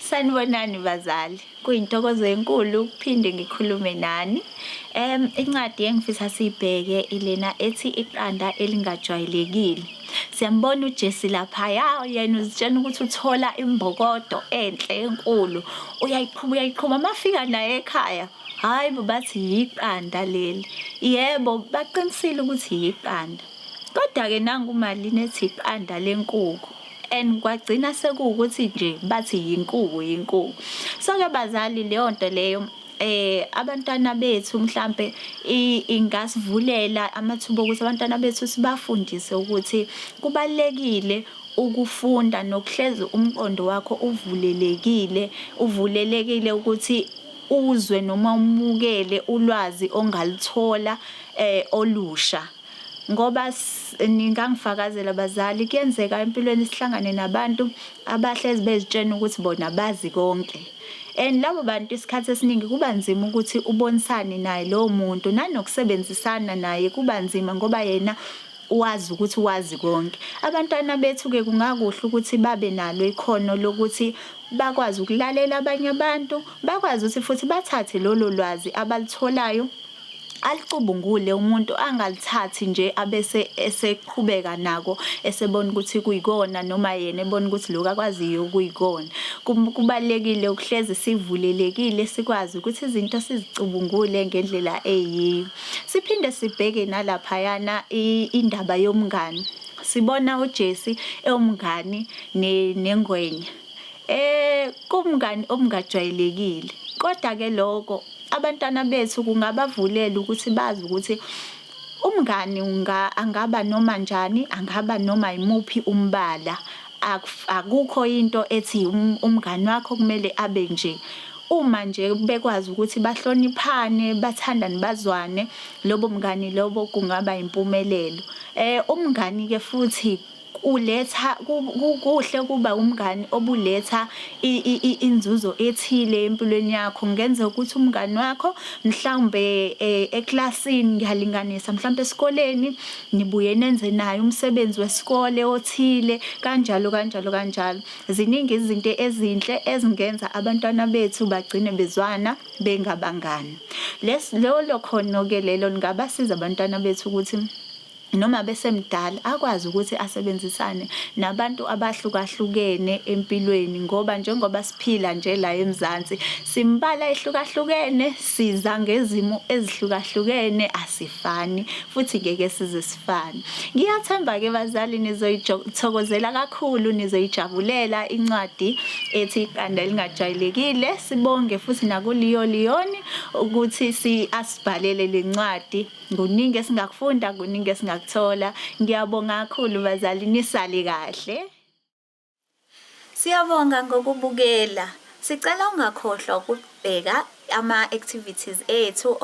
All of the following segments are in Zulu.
Sanibonani bazali, kuyintokozo enkulu ukuphinde ngikhulume nani. Incwadi engifisa siyibheke ilena ethi iqanda elingajwayelekile. Siyambona uJesse laphaya, yena uzitshela ukuthi uthola imbokodo enhle enkulu. Uyayiqhuma mafika naye ekhaya. Hayi bo bathi yiqanda leli. Yebo, baqinisile ukuthi yiqanda. Kodwa-ke nangu uMalini ethi iqanda lenkukhu. And kwagcina sekuwukuthi nje bathi yinkukhu. So-ke bazali leyo nto leyo abantwana bethu mhlampe ingasivulela amathuba ukuthi abantwana bethu sibafundise ukuthi kubalekile ukufunda nokuhlezi umqondo wakho uvulelekile ukuthi uzwe noma umukele ulwazi ongalithola olusha. Ngoba ningangifakazela bazali kuyenzeka empilweni sihlangane nabantu abahlezi bezitshena ukuthi bona bazi konke. And labo bantu isikhathi esiningi kuba nzima ukuthi ubonisane naye lowo muntu nanokusebenzisana naye kuba nzima ngoba yena wazi ukuthi wazi konke. Abantwana bethu-ke kungakuhle ukuthi babe nalo ikhono lokuthi bakwazi ukulalela abanye abantu, bakwazi ukuthi futhi bathathe lolo lwazi abalitholayo alicubungule umuntu angalithathi nje abese eseqhubeka nako esebona ukuthi kuyikona noma yena ebona ukuthi lokho akwaziyo kuyikona. Kubalekile ukuhlezi sivulelekile sikwazi ukuthi izinto sizicubungule ngendlela eyiyo. Siphinde sibheke nalaphayana indaba yomngani. Sibona uJesse ewumngani nengwenya. Kumngani omngajwayelekile. Kodwa-ke lokho abantwana bethu kungabavulela ukuthi bazi ukuthi umngani angaba noma njani, angaba noma imuphi umbala. Akukho into ethi umngani wakho kumele abe nje. Uma nje bekwazi ukuthi bahloniphane, bathandane, bazwane, lobo mngani lobo kungaba impumelelo. Umngani-ke futhi uletha kuhle kuba umngani obuletha inzuzo ethile empilweni yakho. Kungenzeka ukuthi umngani wakho mhlawumbe eklasini ngiyalinganisa mhlawumbe esikoleni nibuye nenze naye umsebenzi wesikole othile kanjalo. Ziningi izinto ezinhle ezingenza abantwana bethu bagcine bezwana bengabangani. Lelo khono-ke lelo lingabasiza abantwana bethu ukuthi noma besemdala akwazi ukuthi asebenzisane nabantu abahlukahlukene empilweni ngoba njengoba siphila nje la eMzansi simbala ehlukahlukene, siza ngezimo ezihlukahlukene, asifani futhi ngeke size sifane. Ngiyathemba ke bazali nizoyithokozela kakhulu, nizoyijabulela incwadi ethi iqanda elingajwayelekile. Sibonge futhi nakuLeoni ukuthi asibhalele lencwadi. Kuningi esingakufunda, kuningi esingakuthola. Ngiyabonga kakhulu bazali, nisale kahle. Siyabonga ngokubukela. Sicela ungakhohlwa ukubheka ama-activities ethu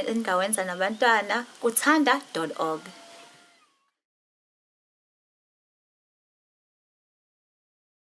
engawenza nabantwana kuthanda.org.